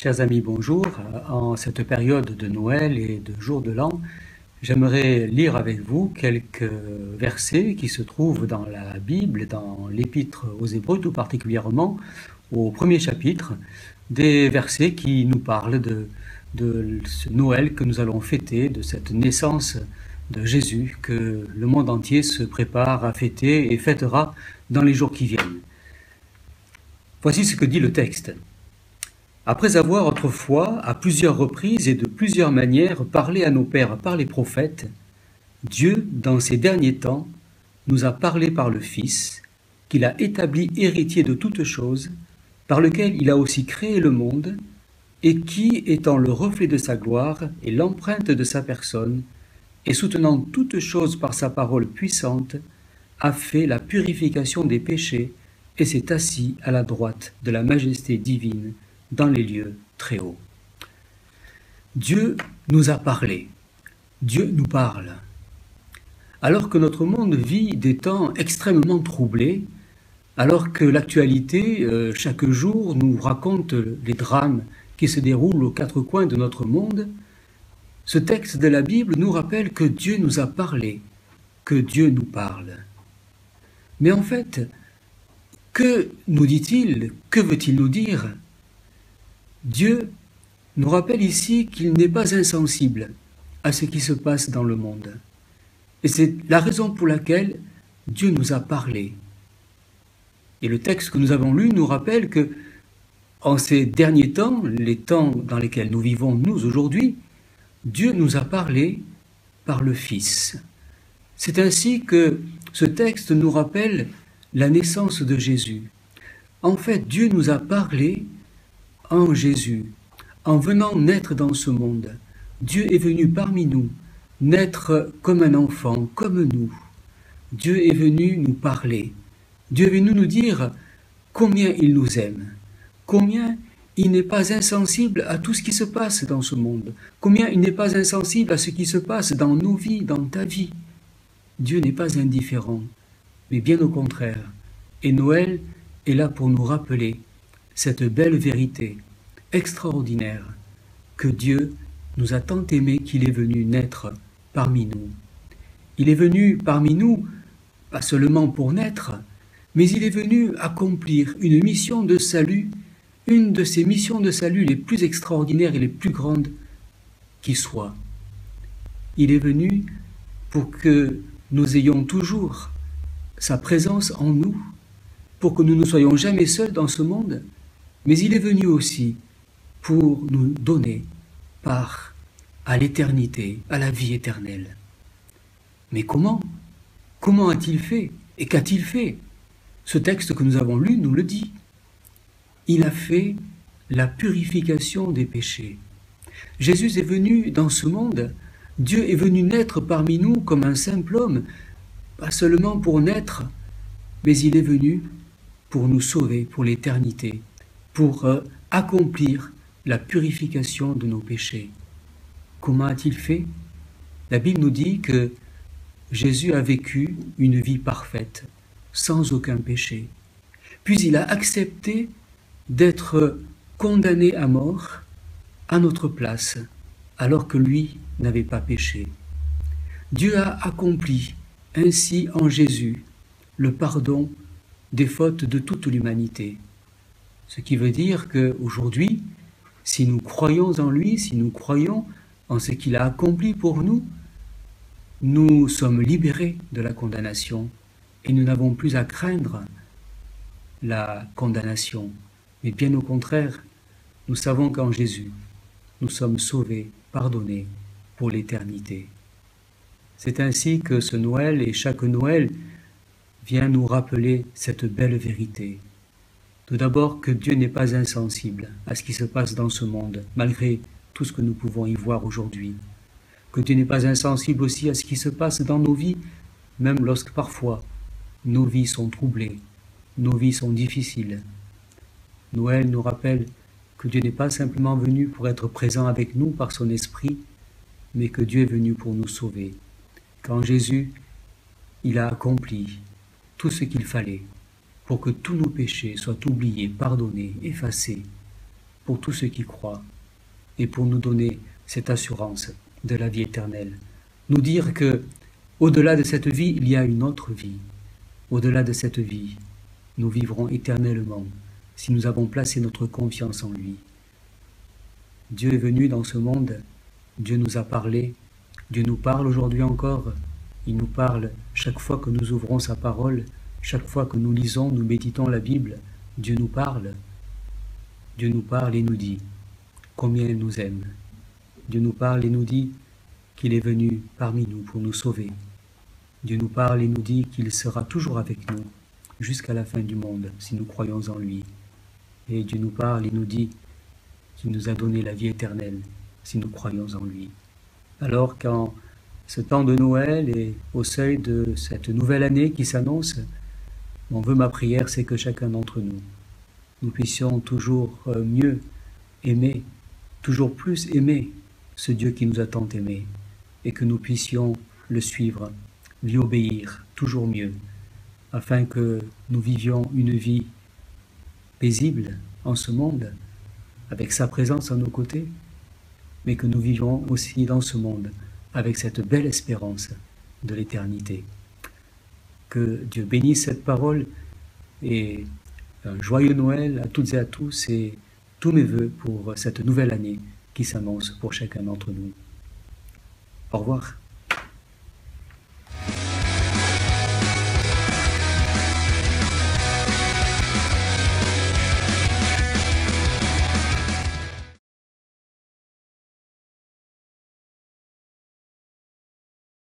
Chers amis, bonjour. En cette période de Noël et de jour de l'an, j'aimerais lire avec vous quelques versets qui se trouvent dans la Bible, dans l'Épître aux Hébreux, tout particulièrement au premier chapitre, des versets qui nous parlent de ce Noël que nous allons fêter, de cette naissance de Jésus que le monde entier se prépare à fêter et fêtera dans les jours qui viennent. Voici ce que dit le texte. Après avoir autrefois, à plusieurs reprises et de plusieurs manières, parlé à nos pères par les prophètes, Dieu, dans ces derniers temps, nous a parlé par le Fils, qu'il a établi héritier de toutes choses, par lequel il a aussi créé le monde, et qui, étant le reflet de sa gloire et l'empreinte de sa personne, et soutenant toutes choses par sa parole puissante, a fait la purification des péchés et s'est assis à la droite de la majesté divine dans les lieux très hauts. Dieu nous a parlé. Dieu nous parle. Alors que notre monde vit des temps extrêmement troublés, alors que l'actualité, chaque jour, nous raconte les drames qui se déroulent aux quatre coins de notre monde, ce texte de la Bible nous rappelle que Dieu nous a parlé, que Dieu nous parle. Mais en fait, que nous dit-il? Que veut-il nous dire? Dieu nous rappelle ici qu'il n'est pas insensible à ce qui se passe dans le monde. Et c'est la raison pour laquelle Dieu nous a parlé. Et le texte que nous avons lu nous rappelle que, en ces derniers temps, les temps dans lesquels nous vivons nous aujourd'hui, Dieu nous a parlé par le Fils. C'est ainsi que ce texte nous rappelle la naissance de Jésus. En fait, Dieu nous a parlé en Jésus, en venant naître dans ce monde. Dieu est venu parmi nous, naître comme un enfant, comme nous. Dieu est venu nous parler. Dieu est venu nous dire combien il nous aime, combien il n'est pas insensible à tout ce qui se passe dans ce monde, combien il n'est pas insensible à ce qui se passe dans nos vies, dans ta vie. Dieu n'est pas indifférent, mais bien au contraire. Et Noël est là pour nous rappeler cette belle vérité extraordinaire que Dieu nous a tant aimés qu'il est venu naître parmi nous. Il est venu parmi nous, pas seulement pour naître, mais il est venu accomplir une mission de salut, une de ces missions de salut les plus extraordinaires et les plus grandes qui soient. Il est venu pour que nous ayons toujours sa présence en nous, pour que nous ne soyons jamais seuls dans ce monde, mais il est venu aussi pour nous donner part à l'éternité, à la vie éternelle. Mais comment? Comment a-t-il fait? Et qu'a-t-il fait? Ce texte que nous avons lu nous le dit. Il a fait la purification des péchés. Jésus est venu dans ce monde, Dieu est venu naître parmi nous comme un simple homme, pas seulement pour naître, mais il est venu pour nous sauver pour l'éternité, pour accomplir la purification de nos péchés. Comment a-t-il fait? La Bible nous dit que Jésus a vécu une vie parfaite, sans aucun péché. Puis il a accepté d'être condamné à mort à notre place, alors que lui n'avait pas péché. Dieu a accompli ainsi en Jésus le pardon des fautes de toute l'humanité. Ce qui veut dire qu'aujourd'hui, si nous croyons en lui, si nous croyons en ce qu'il a accompli pour nous, nous sommes libérés de la condamnation et nous n'avons plus à craindre la condamnation. Mais bien au contraire, nous savons qu'en Jésus, nous sommes sauvés, pardonnés pour l'éternité. C'est ainsi que ce Noël et chaque Noël vient nous rappeler cette belle vérité. Tout d'abord que Dieu n'est pas insensible à ce qui se passe dans ce monde, malgré tout ce que nous pouvons y voir aujourd'hui. Que Dieu n'est pas insensible aussi à ce qui se passe dans nos vies, même lorsque parfois nos vies sont troublées, nos vies sont difficiles. Noël nous rappelle que Dieu n'est pas simplement venu pour être présent avec nous par son esprit, mais que Dieu est venu pour nous sauver. Qu'en Jésus, il a accompli tout ce qu'il fallait pour que tous nos péchés soient oubliés, pardonnés, effacés, pour tous ceux qui croient et pour nous donner cette assurance de la vie éternelle. Nous dire que au-delà de cette vie, il y a une autre vie. Au-delà de cette vie, nous vivrons éternellement si nous avons placé notre confiance en lui. Dieu est venu dans ce monde, Dieu nous a parlé, Dieu nous parle aujourd'hui encore, il nous parle chaque fois que nous ouvrons sa parole, chaque fois que nous lisons, nous méditons la Bible, Dieu nous parle et nous dit combien il nous aime. Dieu nous parle et nous dit qu'il est venu parmi nous pour nous sauver. Dieu nous parle et nous dit qu'il sera toujours avec nous jusqu'à la fin du monde si nous croyons en lui. Et Dieu nous parle et nous dit qu'il nous a donné la vie éternelle si nous croyons en lui. Alors qu'en ce temps de Noël et au seuil de cette nouvelle année qui s'annonce, mon vœu, ma prière, c'est que chacun d'entre nous, nous puissions toujours mieux aimer, toujours plus aimer ce Dieu qui nous a tant aimés, et que nous puissions le suivre, lui obéir toujours mieux, afin que nous vivions une vie paisible en ce monde, avec sa présence à nos côtés, mais que nous vivions aussi dans ce monde avec cette belle espérance de l'éternité. Que Dieu bénisse cette parole et un joyeux Noël à toutes et à tous et tous mes vœux pour cette nouvelle année qui s'annonce pour chacun d'entre nous. Au revoir.